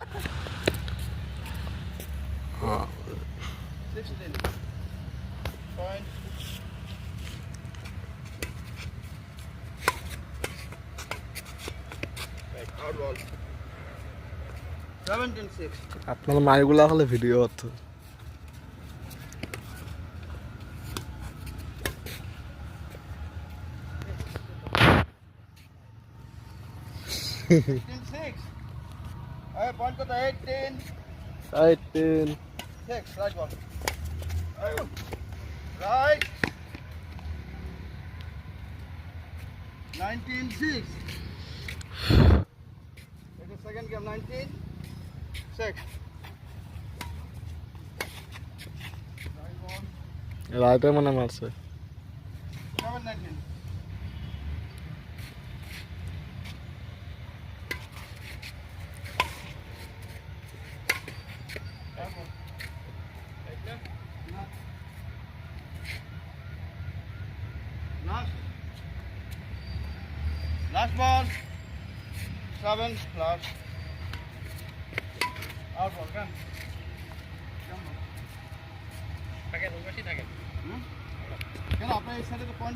16 point. 17-6. আপনার মাইগুলা হলে video হতো। 16-6. Point kota 18. 18 6. Right ball. Right. 19-6. It is second game. 19-6. Right ball. রাইটে মনে মারছে। 7-19. Last ball. 7 plus. Out ball. Come. Come on. কেন আপনার এই সাইডে তো পয়েন্ট